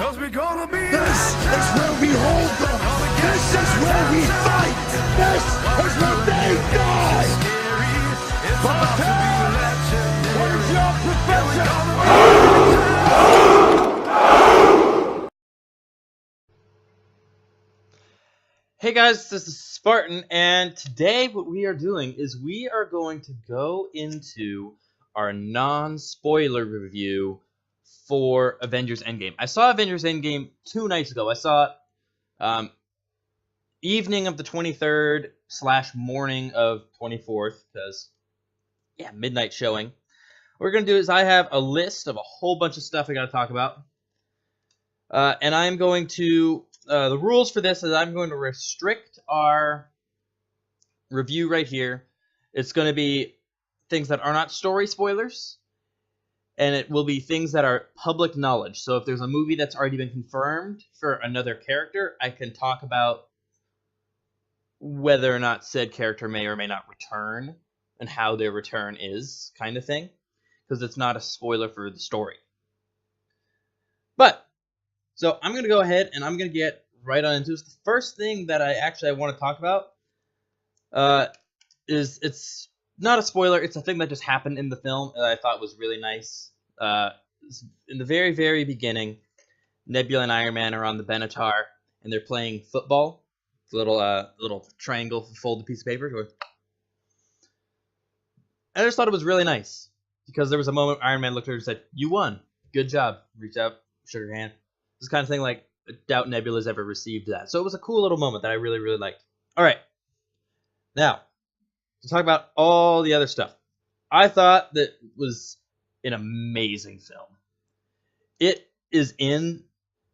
Cause we're gonna be This is where we hold them. This is where we fight. This is where they die. Puppeteer, where's your professor? Hey guys, this is Spartan, and today what we are doing is we are going to go into our non-spoiler review for Avengers Endgame. I saw Avengers Endgame 2 nights ago. I saw it evening of the 23rd / morning of 24th, because, yeah, midnight showing. What we're going to do is I have a list of a whole bunch of stuff I got to talk about, and I'm going to... the rules for this is I'm going to restrict our review right here. It's going to be things that are not story spoilers, and it will be things that are public knowledge. So if there's a movie that's already been confirmed for another character, I can talk about whether or not said character may or may not return and how their return is, kind of thing, because it's not a spoiler for the story. But so I'm going to go ahead and I'm going to get right on into it. The first thing that I want to talk about is it's not a spoiler. It's a thing that just happened in the film that I thought was really nice. In the very, very beginning, Nebula and Iron Man are on the Benatar, and they're playing football. It's a little triangle folded piece of paper. I just thought it was really nice because there was a moment Iron Man looked at her and said, "You won. Good job." Reached out, shook her hand. This kind of thing, like, I doubt Nebula's ever received that. So it was a cool little moment that I really, really liked. All right. Now, to talk about all the other stuff. I thought that was an amazing film. It is in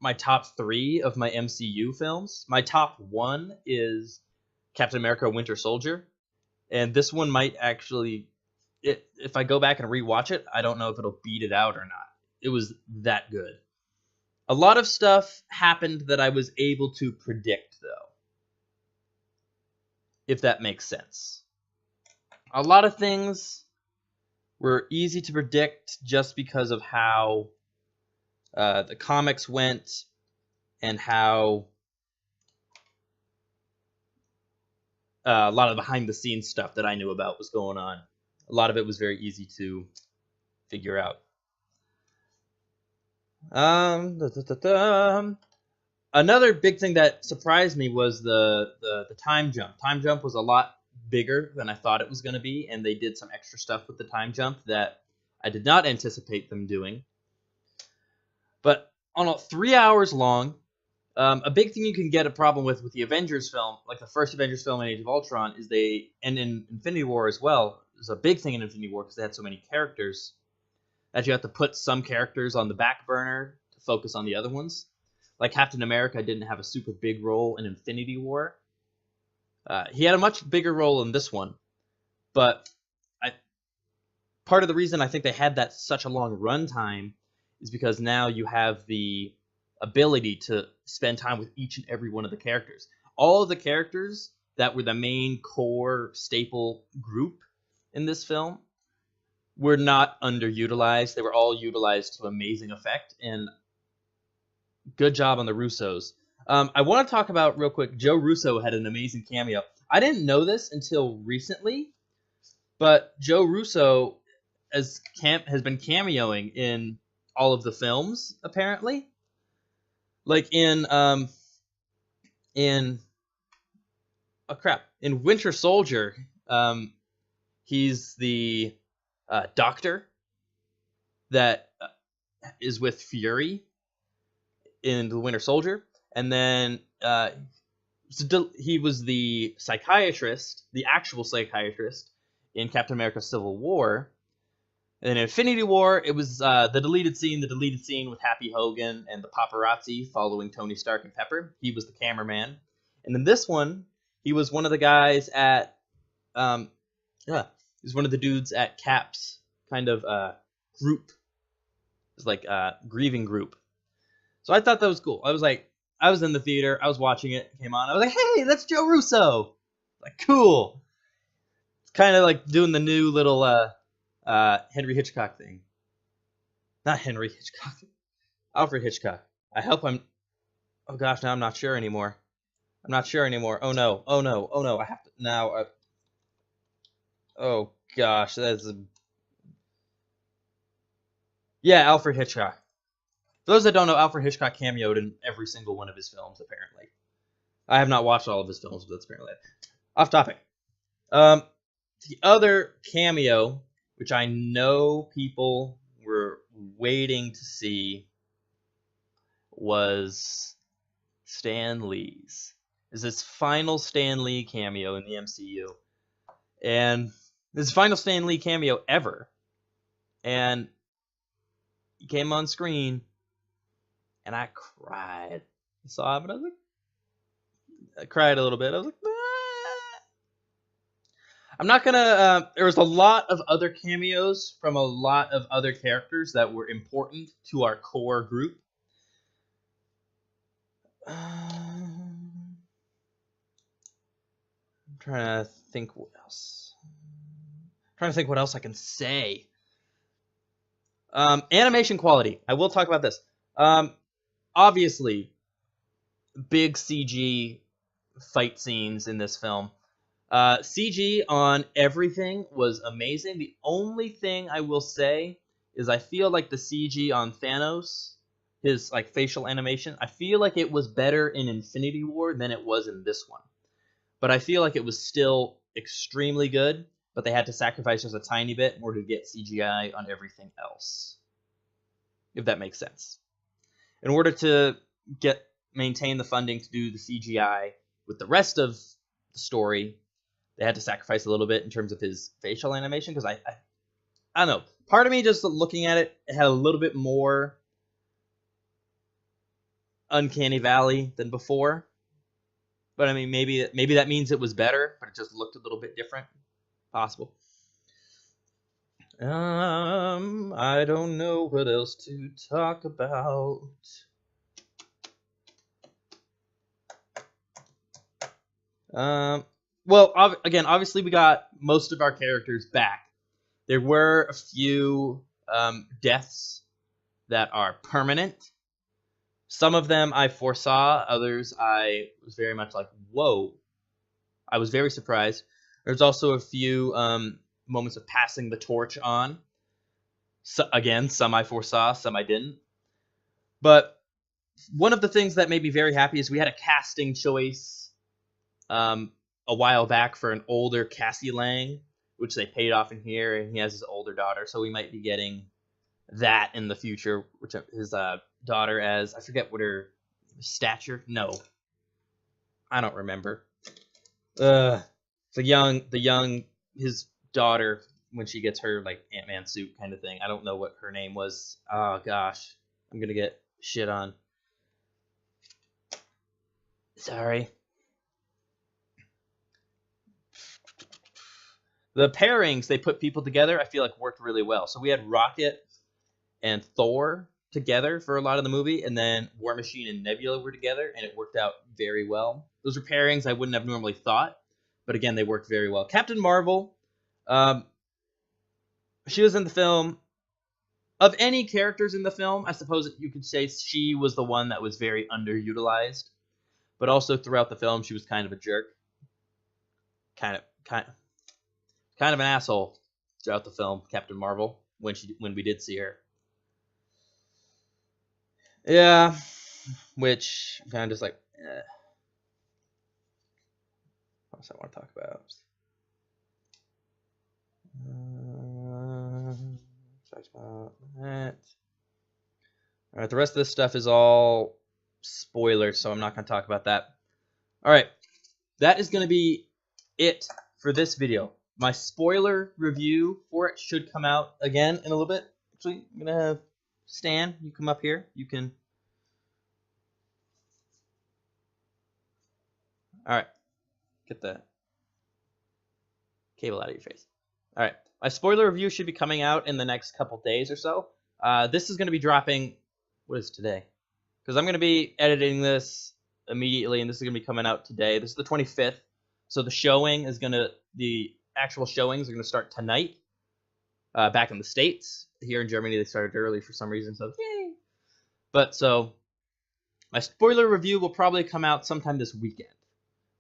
my top 3 of my MCU films. My top 1 is Captain America Winter Soldier. And this one might actually... if I go back and rewatch it, I don't know if it'll beat it out or not. It was that good. A lot of stuff happened that I was able to predict, though. If that makes sense. A lot of things were easy to predict just because of how the comics went and how a lot of behind-the-scenes stuff that I knew about was going on. A lot of it was very easy to figure out. Another big thing that surprised me was the time jump. Time jump was a lot bigger than I thought it was going to be, and they did some extra stuff with the time jump that I did not anticipate them doing. But on 3 hours long, a big thing you can get a problem with the Avengers film, like the first Avengers film in Age of Ultron, is and in Infinity War as well, there's a big thing in Infinity War because they had so many characters that you have to put some characters on the back burner to focus on the other ones. Like Captain America didn't have a super big role in Infinity War. He had a much bigger role in this one. But part of the reason I think they had that such a long runtime is because now you have the ability to spend time with each and every one of the characters. All of the characters that were the main core staple group in this film were not underutilized. They were all utilized to amazing effect, and good job on the Russos. I want to talk about, real quick, Joe Russo had an amazing cameo. I didn't know this until recently, but Joe Russo has been cameoing in all of the films, apparently. Like in Winter Soldier, he's the doctor that is with Fury in the Winter Soldier, and then he was the psychiatrist, the actual psychiatrist in Captain America: Civil War. And in Infinity War, it was the deleted scene with Happy Hogan and the paparazzi following Tony Stark and Pepper. He was the cameraman. And in this one, he was one of the guys at he's one of the dudes at Cap's kind of group. It's like grieving group. So I thought that was cool. I was in the theater, I was watching it came on. I was like, hey, that's Joe Russo. Like, cool. It's kind of like doing the new little Henry Hitchcock thing. Not Henry Hitchcock. Alfred Hitchcock. I hope I'm. Oh gosh, now I'm not sure anymore. I'm not sure anymore. Oh no. Oh no. Oh no. I have to now. Oh gosh, that's. Yeah, Alfred Hitchcock. For those that don't know, Alfred Hitchcock cameoed in every single one of his films. Apparently, I have not watched all of his films, but that's apparently it. Off topic. The other cameo, which I know people were waiting to see, was Stan Lee's. Is his final Stan Lee cameo in the MCU, and his final Stan Lee cameo ever. And he came on screen, and I cried. I saw him, and I was like, I cried a little bit. I was like, ah. I'm not gonna. There was a lot of other cameos from a lot of other characters that were important to our core group. I'm trying to think what else. Trying to think what else I can say. Animation quality. I will talk about this. Obviously, big CG fight scenes in this film. CG on everything was amazing. The only thing I will say is I feel like the CG on Thanos, his like facial animation, I feel like it was better in Infinity War than it was in this one. But I feel like it was still extremely good, but they had to sacrifice just a tiny bit in order to get CGI on everything else. If that makes sense. In order to maintain the funding to do the CGI with the rest of the story, they had to sacrifice a little bit in terms of his facial animation, because I don't know. Part of me, just looking at it, had a little bit more uncanny valley than before. But I mean, maybe that means it was better, but it just looked a little bit different. Possible. I don't know what else to talk about. Well, again, obviously we got most of our characters back. There were a few deaths that are permanent. Some of them I foresaw, others I was very much like, whoa. I was very surprised. There's also a few moments of passing the torch on. So, again, some I foresaw, some I didn't. But one of the things that made me very happy is we had a casting choice a while back for an older Cassie Lang, which they paid off in here, and he has his older daughter, so we might be getting that in the future, which his daughter as, I forget what her stature, no, I don't remember. The young his daughter when she gets her like Ant-Man suit kind of thing. I don't know what her name was. Oh gosh, I'm gonna get shit on. Sorry. The pairings they put people together, I feel like worked really well. So we had Rocket and Thor together for a lot of the movie, and then War Machine and Nebula were together, and it worked out very well. Those are pairings I wouldn't have normally thought, but again, they worked very well. Captain Marvel, she was in the film. Of any characters in the film, I suppose you could say she was the one that was very underutilized, but also throughout the film, she was kind of a jerk, kind of an asshole throughout the film. Captain Marvel, when we did see her. Yeah, which kind of just like, what else I want to talk about? Talked about that. All right, the rest of this stuff is all spoilers, so I'm not going to talk about that. All right, that is going to be it for this video. My spoiler review for it should come out again in a little bit. Actually, I'm going to have Stan, you come up here. You can... All right, get the cable out of your face. All right, my spoiler review should be coming out in the next couple days or so. This is going to be dropping, what is today? Because I'm going to be editing this immediately, and this is going to be coming out today. This is the 25th, so the actual showings are going to start tonight. Back in the States. Here in Germany, they started early for some reason, so yay! But so My spoiler review will probably come out sometime this weekend.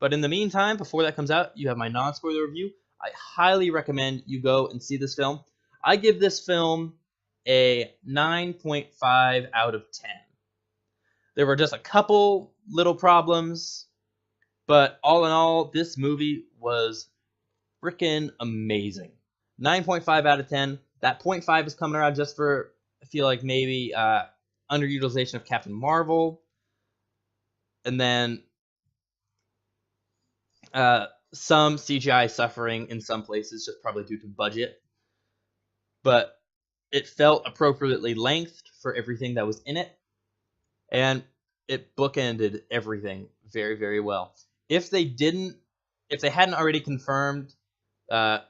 But in the meantime, before that comes out, you have my non-spoiler review. I highly recommend you go and see this film. I give this film a 9.5 out of 10. There were just a couple little problems, but all in all, this movie was freaking amazing. 9.5 out of 10. That 0.5 is coming around just for, I feel like, maybe underutilization of Captain Marvel. And then some CGI suffering in some places, just probably due to budget. But it felt appropriately lengthed for everything that was in it. And it bookended everything very, very well. If they hadn't already confirmed the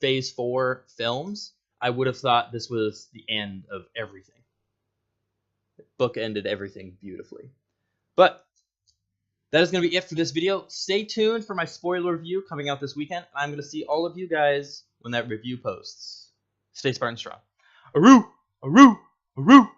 Phase 4 films, I would have thought this was the end of everything. It bookended everything beautifully. But that is going to be it for this video. Stay tuned for my spoiler review coming out this weekend. I'm going to see all of you guys when that review posts. Stay Spartan strong. Aroo! Aroo! Aroo!